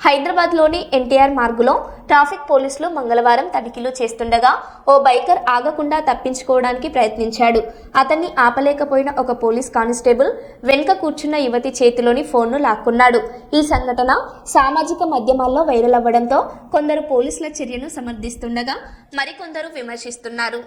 హైదరాబాద్లోని ఎన్టీఆర్ మార్గులో ట్రాఫిక్ పోలీసులు మంగళవారం తనిఖీలు చేస్తుండగా ఓ బైకర్ ఆగకుండా తప్పించుకోవడానికి ప్రయత్నించాడు. అతన్ని ఆపలేకపోయిన ఒక పోలీస్ కానిస్టేబుల్ వెనుక కూర్చున్న యువతి చేతిలోని ఫోన్ను లాక్కున్నాడు. ఈ సంఘటన సామాజిక మాధ్యమాల్లో వైరల్ అవ్వడంతో కొందరు పోలీసుల చర్యను సమర్థిస్తుండగా మరికొందరు విమర్శిస్తున్నారు.